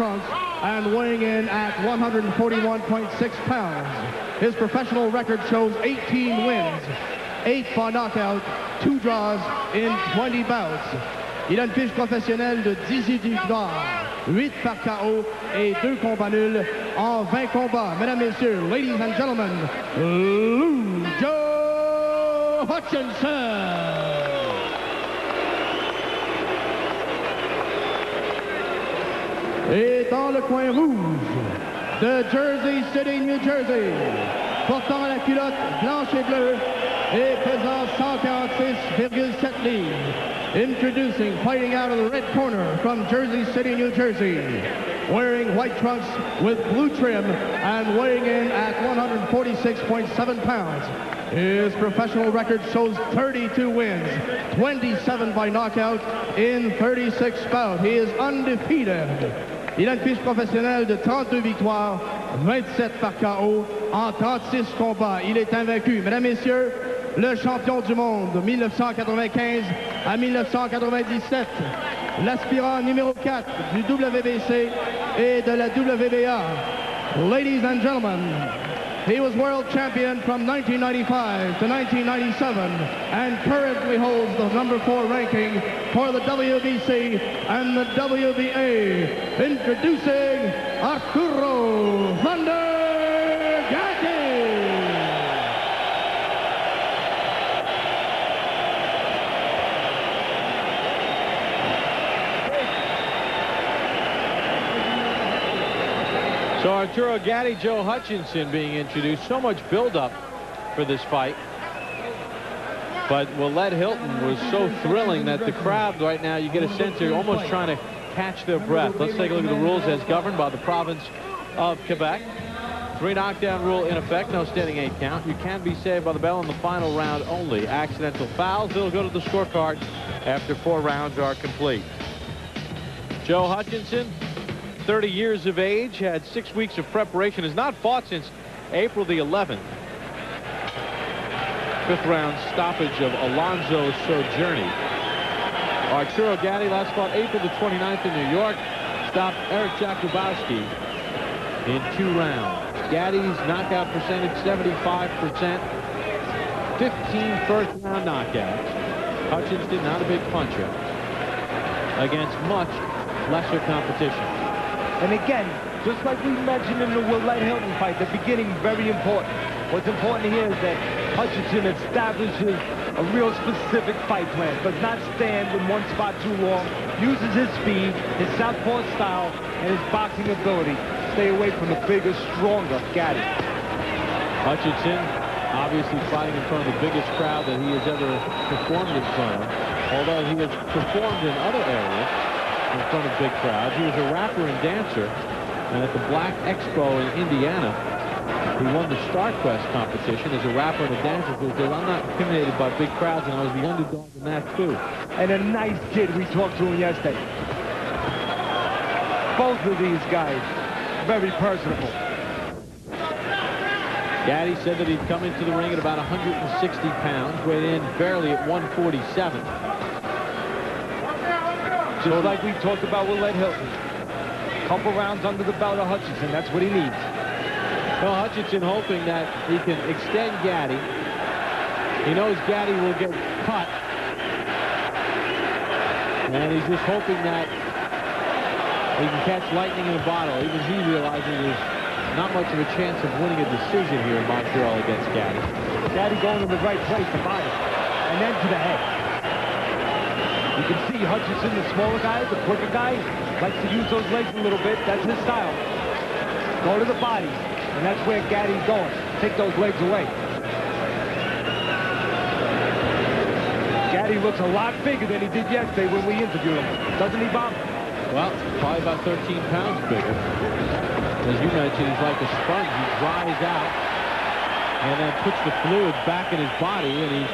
trunks and weighing in at 141.6 pounds. His professional record shows 18 wins, 8 by knockout, 2 draws in 20 bouts. Il a une fiche professionnelle de 18 victoires, 8 par KO et 2 combats nuls en 20 combats. Mesdames, Messieurs, ladies and gentlemen, Lou Joe Hutchinson. Et dans le coin rouge de Jersey City, New Jersey, portant la culotte blanche et bleue et pesant 146,7 livres. Introducing, fighting out of the red corner from Jersey City, New Jersey, wearing white trunks with blue trim and weighing in at 146.7 pounds. His professional record shows 32 wins, 27 by knockout in 36 bouts. He is undefeated. Il a une fiche professionnelle de 32 victoires, 27 par KO en 36 combats. Il est invaincu. Mesdames, Messieurs, le champion du monde de 1995 à 1997, l'aspirant numéro 4 du WBC et de la WBA. Ladies and gentlemen, he was world champion from 1995 to 1997 and currently holds the number 4 ranking for the WBC and the WBA. Introducing Arturo Thunder Gatti. So Arturo Gatti, Joe Hutchinson being introduced. So much build-up for this fight. But Willette Hilton was so thrilling that the crowd right now, you get a sense they're almost trying to catch their breath. Let's take a look at the rules as governed by the province of Quebec. 3 knockdown rule in effect, no standing 8 count. You can be saved by the bell in the final round only. Accidental fouls, they'll go to the scorecard after 4 rounds are complete. Joe Hutchinson, 30 years of age, had 6 weeks of preparation, has not fought since April the 11th. 5th round stoppage of Alonzo Sojourny. Arturo Gatti last fought April the 29th in New York, stopped Eric Jakubowski in 2 rounds. Gatti's knockout percentage 75%, 15 first-round knockouts. Hutchinson not a big puncher against much lesser competition. And again, just like we mentioned in the Willette Hilton fight, the beginning very important. What's important here is that Hutchinson establishes a real specific fight plan, does not stand in one spot too long, uses his speed, his southpaw style, and his boxing ability. Stay away from the bigger, stronger Gatti. Hutchinson obviously fighting in front of the biggest crowd that he has ever performed in front of, although he has performed in other areas in front of big crowds. He was a rapper and dancer, and at the Black Expo in Indiana, he won the StarQuest competition as a rapper and a dancer. He said, I'm not intimidated by big crowds, and I was the underdog in that too. And a nice kid. We talked to him yesterday. Both of these guys, very personable. Gatti said that he'd come into the ring at about 160 pounds, weighed in barely at 147. Just like we talked about Willette Hilton. Couple rounds under the belt of Hutchinson. That's what he needs. Well, Hutchinson hoping that he can extend Gatti. He knows Gatti will get cut. And he's just hoping that he can catch lightning in a bottle. Even he realizes there's not much of a chance of winning a decision here in Montreal against Gatti. Gatti going to the right place, the body, and then to the head. You can see Hutchinson, the smaller guy, the quicker guy, likes to use those legs a little bit. That's his style. Go to the body, and that's where Gatti's going. Take those legs away. Gatti looks a lot bigger than he did yesterday when we interviewed him. Doesn't he, Bob? Well, probably about 13 pounds bigger. As you mentioned, he's like a sponge. He dries out and then puts the fluid back in his body, and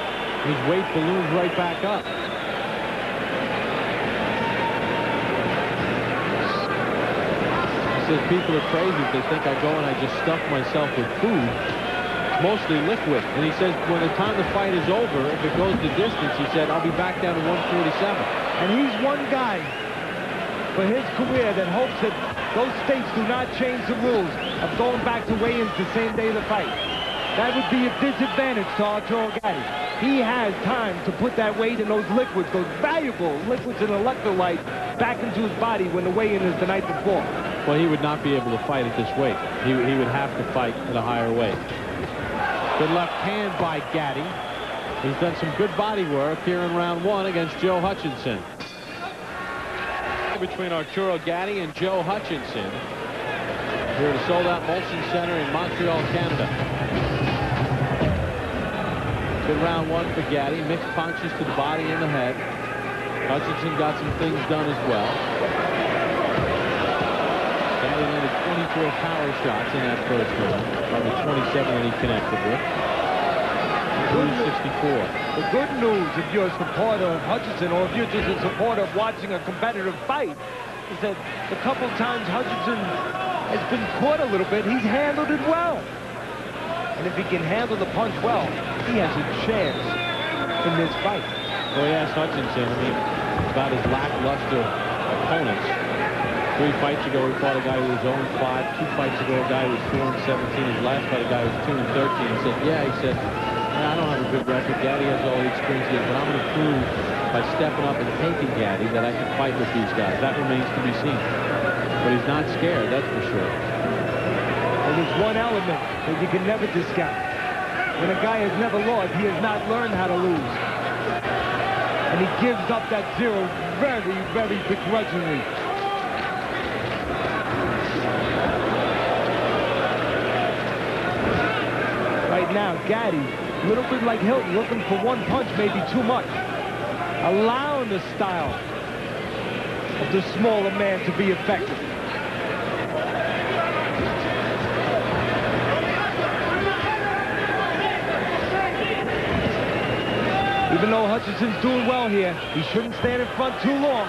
his weight balloons right back up. He says people are crazy if they think I go and I just stuff myself with food. It's mostly liquid. And he says when the time the fight is over, if it goes the distance, he said, I'll be back down to 147. And he's one guy for his career that hopes that those states do not change the rules of going back to weigh-ins the same day of the fight. That would be a disadvantage to Arturo Gatti. He has time to put that weight and those liquids, those valuable liquids and electrolytes, back into his body when the weigh-in is the night before. Well, he would not be able to fight at this weight. He would have to fight at a higher weight. Good left hand by Gatti. He's done some good body work here in round one against Joe Hutchinson. Between Arturo Gatti and Joe Hutchinson here at a sold-out Molson Center in Montreal, Canada. Good round one for Gatti. Mixed punches to the body and the head. Hutchinson got some things done as well. Gatti landed 24 power shots in that first round from the 27 that he connected with. 264. The good news, if you're a supporter of Hutchinson, or if you're just a supporter of watching a competitive fight, is that the couple times Hutchinson has been caught a little bit, he's handled it well. And if he can handle the punch well, he has a chance in this fight. Well, he asked Hutchinson, I mean, about his lackluster opponents. 3 fights ago, he fought a guy who was 0-5. 2 fights ago, a guy who was 4-17. His last fight, a guy who was 2-13. He said, yeah, he said, I don't have a good record. Gatti has all the experience he has, but I'm going to prove by stepping up and taking Gatti that I can fight with these guys. That remains to be seen. But he's not scared, that's for sure. And there's one element that you can never discount. When a guy has never lost, he has not learned how to lose. And he gives up that 0 very, very begrudgingly. Right now, Gatti, a little bit like Hilton, looking for one punch, maybe too much. Allowing the style of the smaller man to be effective. Even though Hutchinson's doing well here, he shouldn't stand in front too long.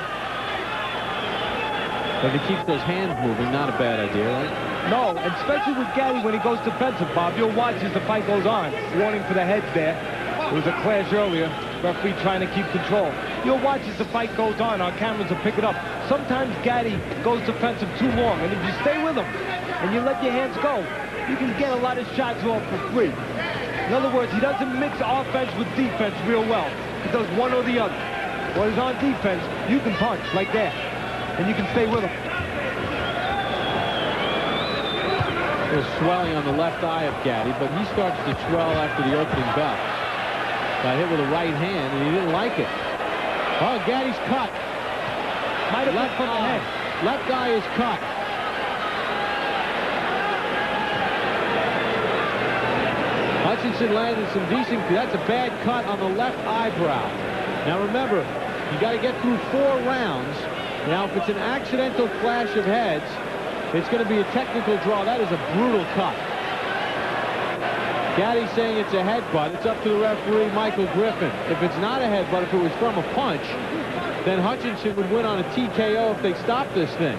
But if he keeps those hands moving, not a bad idea, right? No, and especially with Gatti when he goes defensive, Bob. You'll watch as the fight goes on. Warning for the heads there. There was a clash earlier. Referee trying to keep control. You'll watch as the fight goes on. Our cameras will pick it up. Sometimes Gatti goes defensive too long, and if you stay with him and you let your hands go, you can get a lot of shots off for free. In other words, he doesn't mix offense with defense real well. He does one or the other. When he's on defense, you can punch like that, and you can stay with him. There's swelling on the left eye of Gatti, but he starts to swell after the opening bell. Got hit with a right hand, and he didn't like it. Oh, Gatti's cut. Might have left from the head. Left eye is cut. Hutchinson landed some decent. That's a bad cut on the left eyebrow. Now remember, you got to get through 4 rounds. Now, if it's an accidental clash of heads, it's going to be a technical draw. That is a brutal cut. Gatti's saying it's a headbutt. It's up to the referee, Michael Griffin. If it's not a headbutt, if it was from a punch, then Hutchinson would win on a TKO if they stop this thing.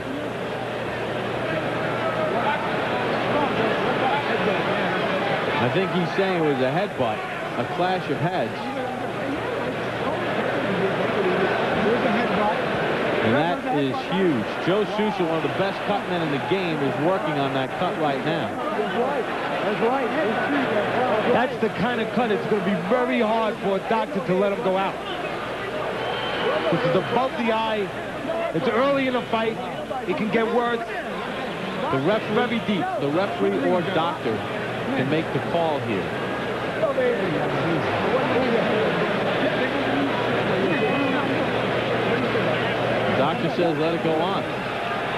I think he's saying it was a headbutt, a clash of heads. And that is huge. Joe Sousa, one of the best cut men in the game, is working on that cut right now. That's right. That's the kind of cut it's going to be very hard for a doctor to let him go out. This is above the eye. It's early in the fight. It can get worse. The referee, very deep. The referee or doctor can make the call here. Doctor says let it go on.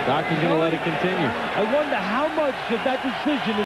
Doctor's going to let it continue. I wonder how much of that decision is